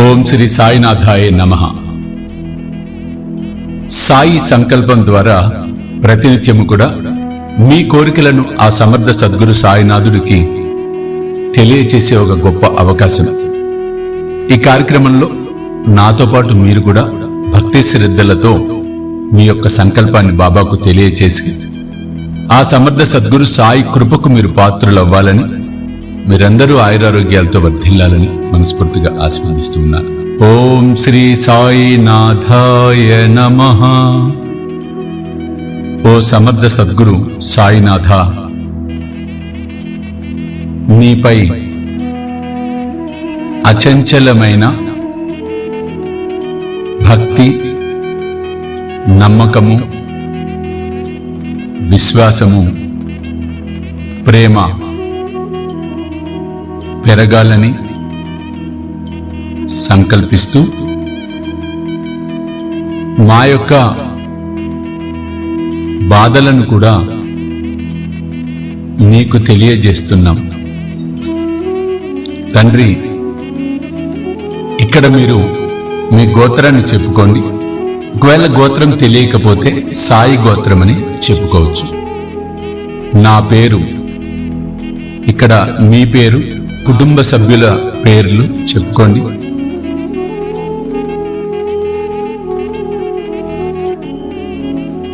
ఓం శ్రీ సాయినాథాయ నమః. సాయి సంకల్పం ద్వారా ప్రతినిత్యము కూడా మీ కోరికలను ఆ సమర్థ సద్గురు సాయినాథుడికి తెలియచేసే ఒక గొప్ప అవకాశం. ఈ కార్యక్రమంలో నాతో పాటు మీరు కూడా భక్తి శ్రద్ధలతో మీ యొక్క సంకల్పాన్ని బాబాకు తెలియచేసి ఆ సమర్థ సద్గురు సాయి కృపకు మీరు పాత్రులవ్వాలని, మీరందరూ ఆయురారోగ్యాలతో వర్ధిల్లాలని మనస్ఫూర్తిగా ఆశీర్వదిస్తున్నాను. ఓం శ్రీ సాయినాథాయ నమః. ఓ సమర్థ సద్గురు సాయినాథ, నీపై అచంచలమైన భక్తి, నమ్మకము, విశ్వాసము, ప్రేమ పెరగాలని సంకల్పిస్తూ మా యొక్క బాధలను కూడా నీకు తెలియజేస్తున్నాం. తండ్రి, ఇక్కడ మీరు మీ గోత్రాన్ని చెప్పుకోండి. ఒకవేళ గోత్రం తెలియకపోతే సాయి గోత్రం అని చెప్పుకోవచ్చు. నా పేరు, ఇక్కడ మీ పేరు, కుటుంబ సభ్యుల పేర్లు చెప్పుకోండి.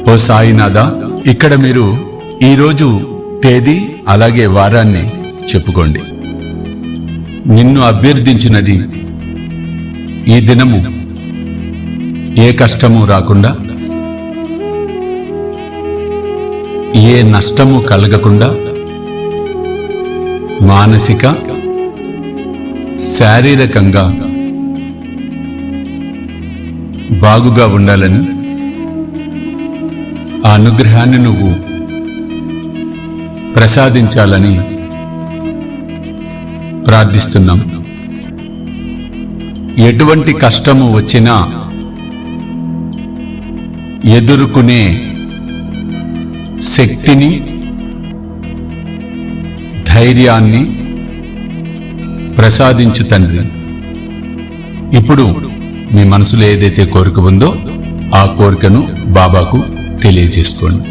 ఓ సాయినాథ, ఇక్కడ మీరు ఈరోజు తేదీ అలాగే వారాన్ని చెప్పుకోండి. నిన్ను అభ్యర్థించినది ఈ దినము ఏ కష్టము రాకుండా, ఏ నష్టము కలగకుండా మానసిక శారీరకంగా బాగుగా ఉండాలని, ఆ అనుగ్రహాన్ని నువ్వు ప్రసాదించాలని ప్రార్థిస్తున్నాం. ఎటువంటి కష్టము వచ్చినా ఎదుర్కొనే శక్తిని, ధైర్యాన్ని ప్రసాదించు తండ్రి. ఇప్పుడు మీ మనసులో ఏదైతే కోరిక ఉందో ఆ కోరికను బాబాకు తెలియజేసుకోండి.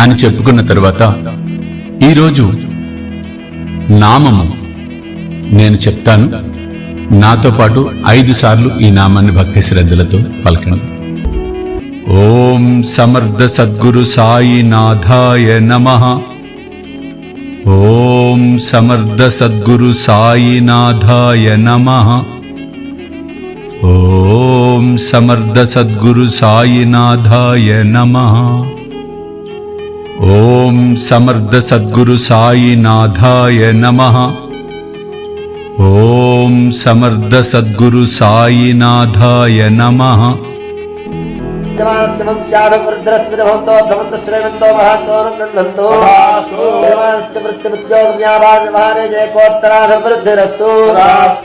అని చెప్పుకున్న తరువాత ఈరోజు నామము నేను చెప్తాను. నాతో పాటు 5 సార్లు ఈ నామాన్ని భక్తి శ్రద్ధలతో పలకండి. ఓం సమర్థ సద్గురు సాయినాథాయ నమః. ఓం సమర్థ సద్గురు సాయినాథాయ నమః. ఓం సమర్థ సద్గురు సాయినాథాయ నమః. ఓం సమర్థ సద్గురు సాయినాథాయ నమః. ఓం సమర్థ సద్గురు సాయినాథాయ నమః. ృద్రస్మితో భ్రమంత శ్రేమంతో మహాంతో గృహంతో వ్యవహారే జయకోత్తరాభివృద్ధిరస్తు.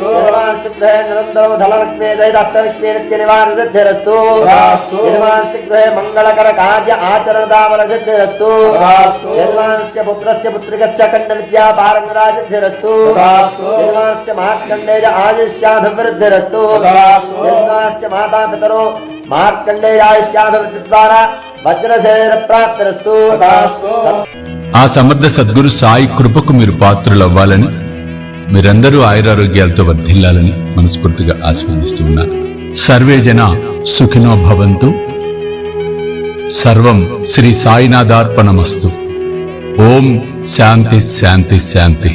గృహే నిరంతరం ధనలక్ష్మే జయదష్టలక్ష్మీ నిత్య నివార సిద్ధిరస్తు. గృహే మంగళకర కార్య ఆచరణదామల సిద్ధిరస్తు. పుత్రస్య పుత్రికస్య ఖండ విద్యా పారంగదా సిద్ధిరస్తు. మార్కండేయ ఆయుష్యాభివృద్ధిరస్తు. మాతా పితరో మార్కండేయాయుష్యాభివృద్ధి ద్వారా వజ్రశరీర ప్రాప్తిరస్తు. ఆ సమర్థ సద్గురు సాయి కృపకు మీరు పాత్రులవ్వాలని, మీరందరూ ఆయురారోగ్యాలతో వర్ధిల్లాలని మనస్ఫూర్తిగా ఆశీర్వదిస్తున్నాను. సర్వే జన సుఖినో భవంతు. సర్వం శ్రీ సాయినాథార్పణమస్తు. ఓం శాంతి శాంతి శాంతి.